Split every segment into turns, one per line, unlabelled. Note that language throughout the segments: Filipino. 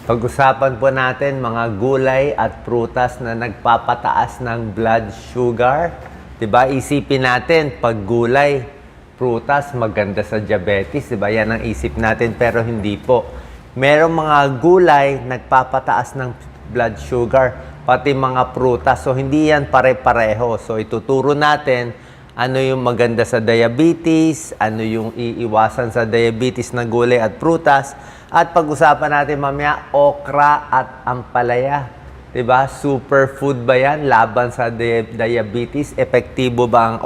Pag-usapan po natin mga gulay at prutas na nagpapataas ng blood sugar. Diba? Isipin natin, pag gulay, prutas, maganda sa diabetes. Diba? Yan ang isip natin, pero hindi po. Merong mga gulay nagpapataas ng blood sugar, pati mga prutas. So, hindi yan pare-pareho. So, ituturo natin ano yung maganda sa diabetes, ano yung iiwasan sa diabetes na gulay at prutas. At pag-usapan natin mamaya, okra at ampalaya. Diba? Superfood ba yan? Laban sa diabetes. Epektibo ba ang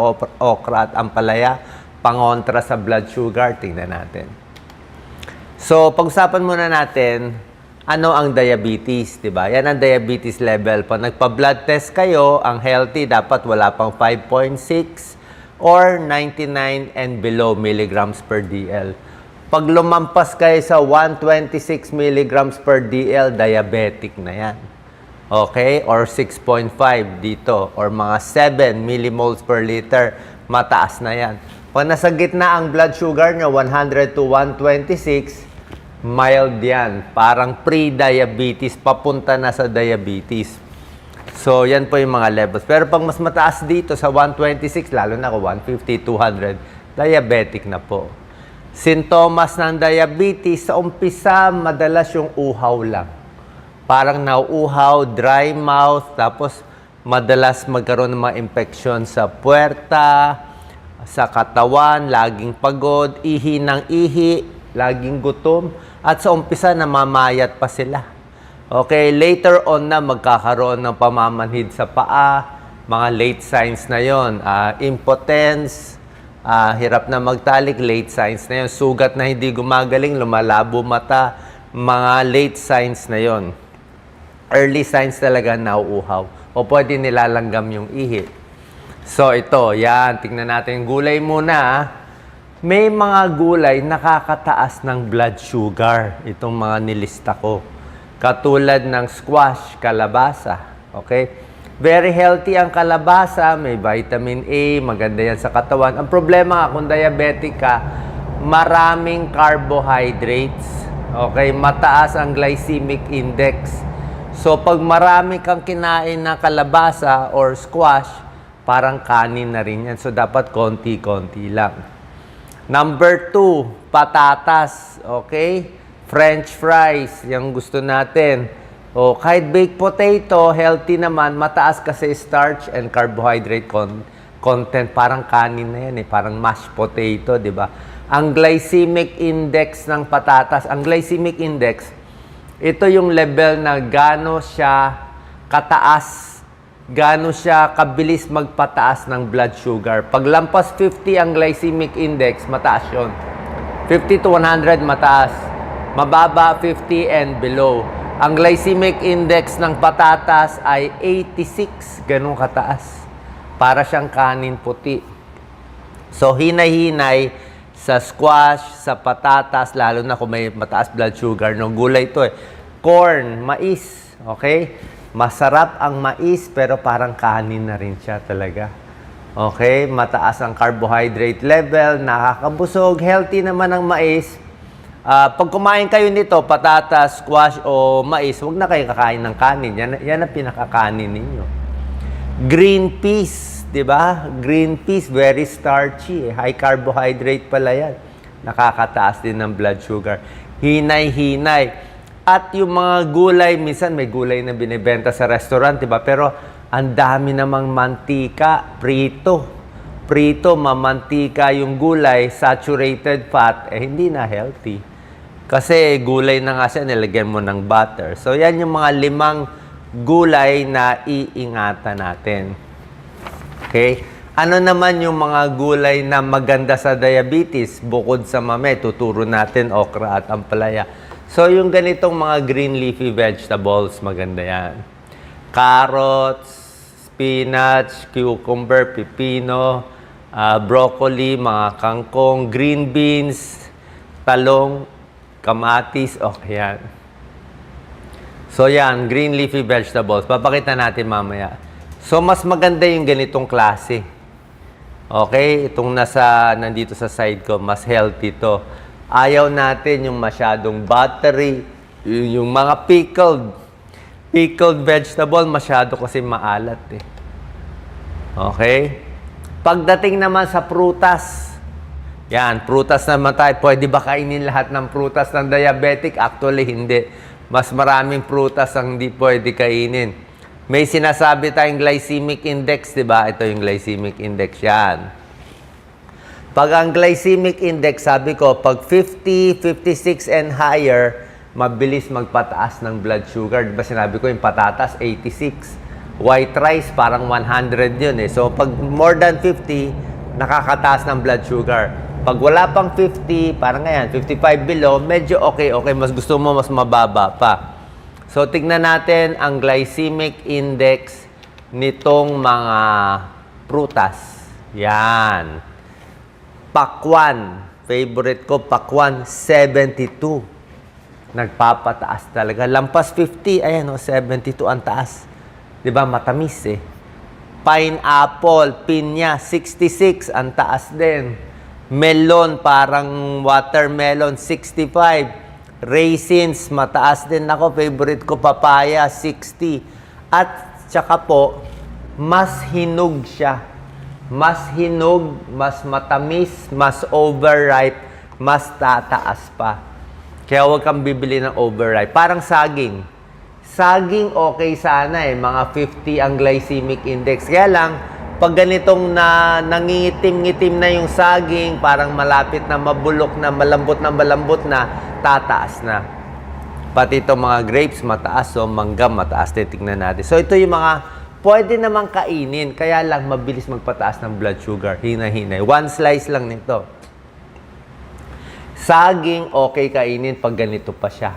okra at ampalaya? Pangontra sa blood sugar? Tingnan natin. So, pag-usapan muna natin, ano ang diabetes? Diba? Yan ang diabetes level. Pag nagpa-blood test kayo, ang healthy dapat wala pang 5.6 or 99 and below milligrams per DL. Pag lumampas kayo sa 126 milligrams per DL, diabetic na yan. Okay? Or 6.5 dito. Or mga 7 millimoles per liter, mataas na yan. Pag nasa gitna ang blood sugar nyo, 100 to 126, mild yan. Parang pre-diabetes, papunta na sa diabetes. So, yan po yung mga levels. Pero pag mas mataas dito sa 126, lalo na ako 150, 200, diabetic na po. Sintomas ng diabetes, sa umpisa, madalas yung uhaw lang. Parang nauuhaw, dry mouth, tapos madalas magkaroon ng mga infection sa puwerta, sa katawan, laging pagod, ihi ng ihi, laging gutom, at sa umpisa, namamayat pa sila. Okay, later on na magkakaroon ng pamamanhid sa paa, mga late signs na yon, impotence, hirap na magtalik, late signs na yon. Sugat na hindi gumagaling, lumalabo mata, mga late signs na yon. Early signs talaga nauuhaw. O pwede nilalanggam yung ihi. So ito, yan. Tingnan natin yung gulay muna. May mga gulay nakakataas ng blood sugar. Itong mga nilista ko. Katulad ng squash, kalabasa. Okay? Very healthy ang kalabasa, may vitamin A, maganda yan sa katawan. Ang problema kung diabetic ka, maraming carbohydrates. Okay, mataas ang glycemic index. So pag marami kang kinain na kalabasa or squash, parang kanin na rin yan. So dapat konti-konti lang. Number 2, patatas. Okay? French fries, yung gusto natin. O, kahit baked potato, healthy naman, mataas kasi starch and carbohydrate content. Parang kanin na yan parang mashed potato, di ba? Ang glycemic index ng patatas, ang glycemic index, ito yung level na gaano siya kataas, gaano siya kabilis magpataas ng blood sugar. Pag lampas 50 ang glycemic index, mataas yun. 50 to 100, mataas. Mababa, 50 and below. Ang glycemic index ng patatas ay 86, ganun kataas. Para siyang kanin puti. So, hinay-hinay sa squash, sa patatas, lalo na kung may mataas blood sugar. No, gulay ito Corn, mais. Okay? Masarap ang mais, pero parang kanin na rin siya talaga. Okay? Mataas ang carbohydrate level, nakakabusog, healthy naman ang mais. Pag kumain kayo nito, patatas, squash o mais, huwag na kayo kakain ng kanin. Yan ang pinakakanin ninyo. Green peas, di ba? Green peas, very starchy. High carbohydrate pala yan. Nakakataas din ng blood sugar. Hinay-hinay. At yung mga gulay, minsan may gulay na binibenta sa restaurant, di ba? Pero ang dami namang mantika, prito. Prito, mamantika yung gulay, saturated fat, hindi na healthy. Kasi gulay na nga siya, nilagyan mo ng butter. So, yan yung mga 5 gulay na iingatan natin. Okay? Ano naman yung mga gulay na maganda sa diabetes? Bukod sa mame, tuturo natin okra at ampalaya. So, yung ganitong mga green leafy vegetables, maganda yan. Carrots, spinach, cucumber, pipino, broccoli, mga kangkong, green beans, talong, kamatis, okay yan. So yan, green leafy vegetables. Papakita natin mamaya. So mas maganda yung ganitong klase. Okay? Itong nandito sa side ko, mas healthy to. Ayaw natin yung masyadong buttery, Yung mga pickled vegetable, masyado kasi maalat eh. Okay? Pagdating naman sa prutas, yan, prutas naman tayo. Pwede ba kainin lahat ng prutas ng diabetic? Actually, hindi. Mas maraming prutas ang hindi pwede kainin. May sinasabi tayong glycemic index, di ba? Ito yung glycemic index yan. Pag ang glycemic index, sabi ko, pag 50, 56 and higher, mabilis magpataas ng blood sugar. Di ba sinabi ko yung patatas, 86. White rice, parang 100 yun eh. So, pag more than 50, nakakataas ng blood sugar. Pag wala pang 50, parang ngayon, 55 below, medyo okay. Mas gusto mo, mas mababa pa. So, tignan natin ang glycemic index nitong mga prutas. Yan. Pakwan. Favorite ko, pakwan, 72. Nagpapataas talaga. Lampas 50, ayan o, 72 ang taas. Diba, matamis eh. Pineapple, pinya, 66, ang taas din. Melon, parang watermelon, 65. Raisins, mataas din ako. Favorite ko, papaya, 60. At tsaka po, mas hinog siya. Mas hinog, mas matamis, mas overripe, mas tataas pa. Kaya huwag kang bibili ng overripe. Parang saging. Saging okay sana eh. Mga 50 ang glycemic index. Kaya lang, pag ganitong nangingitim-ngitim na yung saging, parang malapit na mabulok na, malambot na, tataas na. Pati itong mga grapes, mataas. So, mangga, mataas. Titignan natin. So, ito yung mga pwede namang kainin. Kaya lang, mabilis magpataas ng blood sugar. Hina-hinay. One slice lang nito. Saging, okay kainin pag ganito pa siya.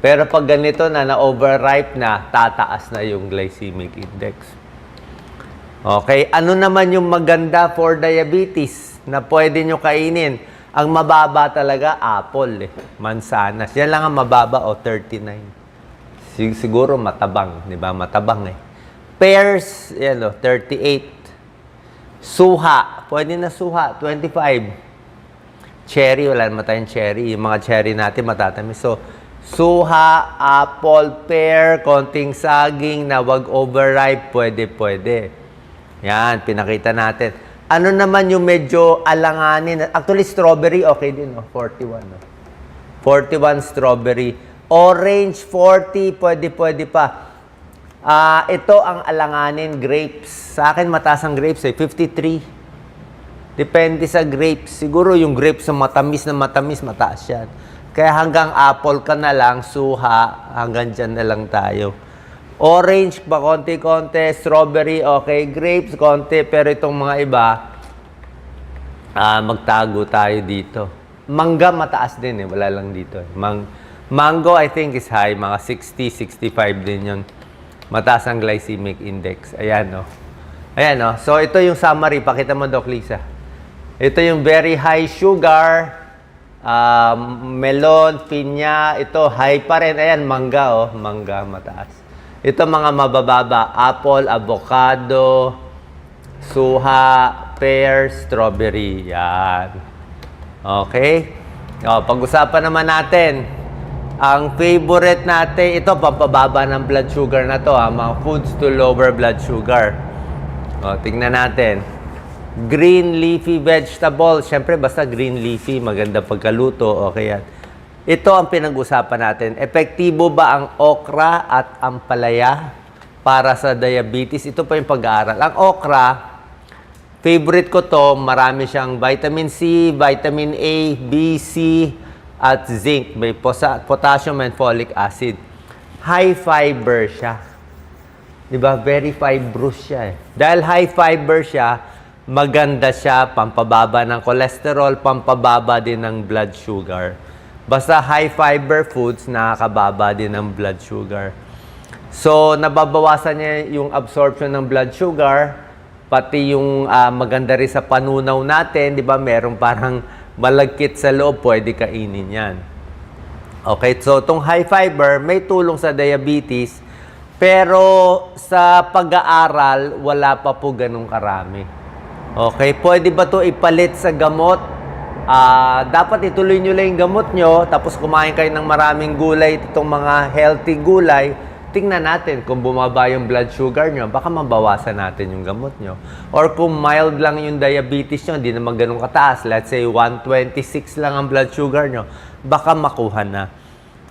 Pero pag ganito na-overripe na, tataas na yung glycemic index. Okay, ano naman yung maganda for diabetes na pwede nyo kainin? Ang mababa talaga, apple eh. Mansanas. Yan lang ang mababa o 39. Siguro matabang, di ba? Matabang eh. Pears, yan o, 38. Suha, pwede na suha, 25. Cherry, wala naman tayong cherry. Yung mga cherry natin matatamis. So, suha, apple, pear, konting saging na wag overripe, pwede. Yan, pinakita natin. Ano naman yung medyo alanganin? Actually, strawberry, okay din, no? 41, no? 41 strawberry. Orange, 40, pwede pa. Ito ang alanganin, grapes. Sa akin, mataas ang grapes, eh, 53. Depende sa grapes. Siguro yung grapes na matamis, mataas yan. Kaya hanggang apple ka na lang, suha, hanggang dyan na lang tayo. Orange pa konti-konti, strawberry, okay, grapes konti, pero itong mga iba, magtago tayo dito. Mangga mataas din eh, wala lang dito. Mango I think is high, mga 60, 65 din yun. Mataas ang glycemic index. Ayan no. Ayan no. So ito yung summary, pakita mo Doc Lisa. Ito yung very high sugar, melon, pinya, ito high pa rin. Ayan, mangga oh, mangga mataas. Ito mga mabababa, apple, avocado, suha, pear, strawberry. Yan. Okay? O, pag-usapan naman natin. Ang favorite natin, ito, pampababa ng blood sugar na to. Mga foods to lower blood sugar. O, tingnan natin. Green leafy vegetables. Siyempre, basta green leafy, maganda pagkaluto. Okay yan. Ito ang pinag-usapan natin. Epektibo ba ang okra at ampalaya para sa diabetes? Ito pa yung pag-aaral. Ang okra, favorite ko to, marami siyang vitamin C, vitamin A, B, C, at zinc. May potassium and folic acid. High fiber siya. Diba? Very fibrous siya eh. Dahil high fiber siya, maganda siya, pampababa ng cholesterol, pampababa din ng blood sugar. Basta high fiber foods, nakakababa din ng blood sugar. So, nababawasan niya yung absorption ng blood sugar, pati yung maganda rin sa panunaw natin, di ba? Merong parang malagkit sa loob, pwede kainin yan. Okay, so itong high fiber, may tulong sa diabetes, pero sa pag-aaral, wala pa po ganun karami. Okay, pwede ba to ipalit sa gamot? dapat ituloy nyo lang yung gamot nyo, tapos kumain kayo ng maraming gulay, itong mga healthy gulay, tingnan natin kung bumaba yung blood sugar nyo, baka mabawasan natin yung gamot nyo. Or kung mild lang yung diabetes nyo, hindi naman ganun kataas, let's say 126 lang ang blood sugar nyo, baka makuha na.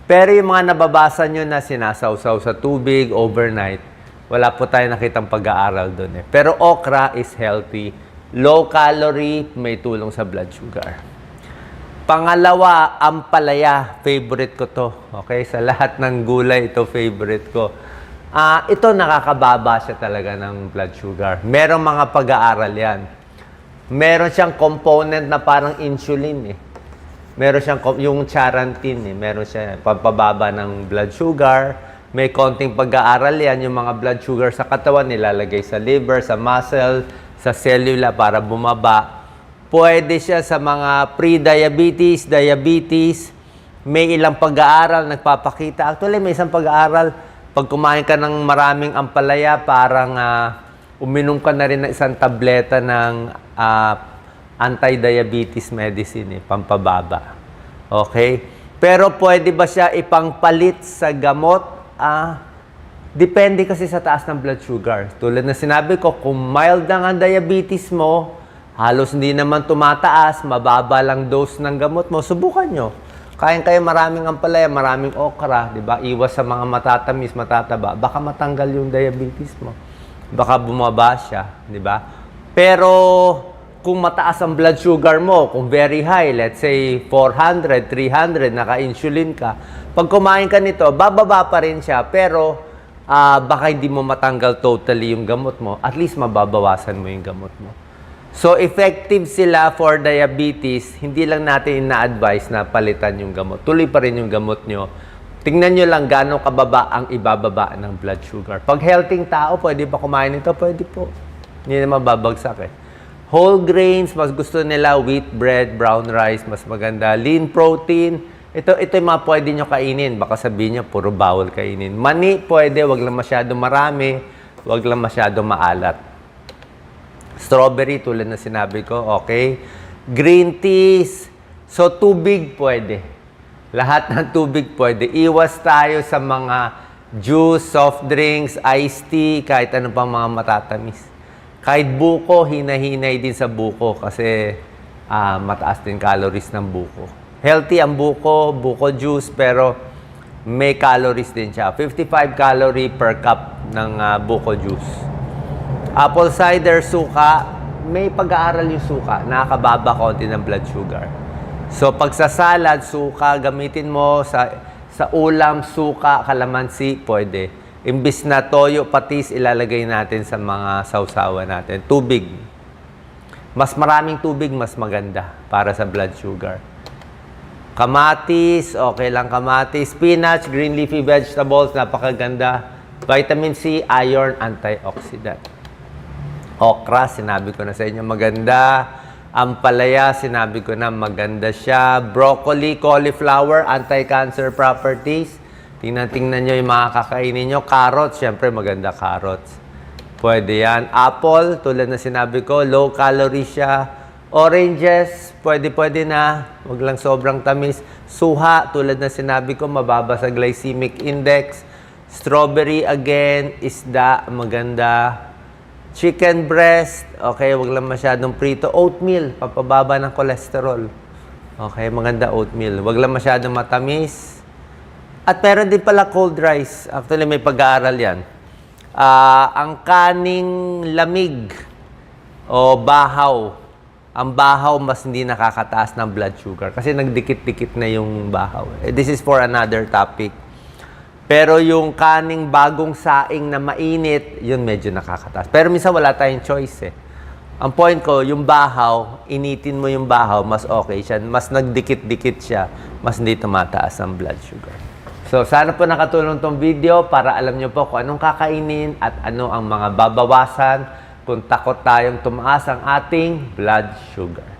Pero yung mga nababasa nyo na sinasawsaw sa tubig overnight, wala po tayo nakitang pag-aaral doon eh. Pero okra is healthy. Low calorie, may tulong sa blood sugar. Pangalawa, ampalaya. Favorite ko to. Okay? Sa lahat ng gulay, ito favorite ko. Ito nakakababa siya talaga ng blood sugar. Merong mga pag-aaral yan. Meron siyang component na parang insulin eh. Meron siyang yung charantin eh. Meron siya pampababa ng blood sugar. May konting pag-aaral yan. Yung mga blood sugar sa katawan nilalagay sa liver, sa muscle, sa cellula para bumaba. Pwede siya sa mga pre-diabetes, diabetes. May ilang pag-aaral nagpapakita. Actually, may isang pag-aaral. Pag kumain ka ng maraming ampalaya, parang uminom ka na rin ng isang tableta ng anti-diabetes medicine, pampababa. Okay? Pero pwede ba siya ipangpalit sa gamot? Depende kasi sa taas ng blood sugar. Tulad na sinabi ko, kung mild lang ang diabetes mo, halos hindi naman tumataas, mababa lang dose ng gamot mo, subukan nyo. Kain kayo maraming ampalaya, maraming okra, di ba? Iwas sa mga matatamis, matataba. Baka matanggal yung diabetes mo. Baka bumaba siya, di ba? Pero kung mataas ang blood sugar mo, kung very high, let's say 400, 300, naka-insulin ka, pag kumain ka nito, bababa pa rin siya, pero baka hindi mo matanggal totally yung gamot mo, at least mababawasan mo yung gamot mo. So, effective sila for diabetes, hindi lang natin ina-advise na palitan yung gamot. Tuloy pa rin yung gamot nyo. Tingnan nyo lang gano'ng kababa ang ibababa ng blood sugar. Pag healthy tao, pwede pa kumain nito? Pwede po. Hindi naman babagsak eh. Whole grains, mas gusto nila wheat bread, brown rice, mas maganda. Lean protein, ito yung mga pwede nyo kainin. Baka sabihin nyo, puro bawal kainin. Mani, pwede, wag lang masyado marami, wag lang masyado maalat. Strawberry, tulad na sinabi ko, okay. Green teas, so tubig pwede. Lahat ng tubig pwede. Iwas tayo sa mga juice, soft drinks, iced tea, kahit ano pang mga matatamis. Kahit buko, hinahinay din sa buko kasi mataas din calories ng buko. Healthy ang buko, buko juice, pero may calories din siya. 55 calorie per cup ng buko juice. Apple cider, suka, may pag-aaral yung suka. Nakakababa konti ng blood sugar. So, pag sa salad, suka, gamitin mo sa ulam, suka, kalamansi, pwede. Imbis na toyo, patis, ilalagay natin sa mga sausawan natin. Tubig. Mas maraming tubig, mas maganda para sa blood sugar. Kamatis, okay lang kamatis. Spinach, green leafy vegetables, napakaganda. Vitamin C, iron, antioxidant. Okra, sinabi ko na sa inyo, maganda. Ampalaya, sinabi ko na maganda siya. Broccoli, cauliflower, anti-cancer properties. Tingnan nyo yung mga kakainin nyo. Carrots, syempre maganda carrots. Pwede yan. Apple, tulad na sinabi ko, low calorie siya. Oranges, pwede na. Huwag lang sobrang tamis. Suha, tulad na sinabi ko, mababa sa glycemic index. Strawberry again, isda, maganda. Chicken breast, okay, huwag lang masyadong prito. Oatmeal, papababa ng cholesterol. Okay, maganda oatmeal. Huwag lang masyadong matamis. At meron din pala cold rice. Actually, may pag-aaral yan. Ang kaning lamig o bahaw. Ang bahaw mas hindi nakakataas ng blood sugar. Kasi nagdikit-dikit na yung bahaw. This is for another topic. Pero yung kaning bagong saing na mainit, yun medyo nakakataas. Pero minsan wala tayong choice eh. Ang point ko, yung bahaw, initin mo yung bahaw, mas okay siya. Mas nagdikit-dikit siya, mas hindi tumataas ang blood sugar. So, sana po nakatulong tong video para alam nyo po kung anong kakainin at ano ang mga babawasan kung takot tayong tumaas ang ating blood sugar.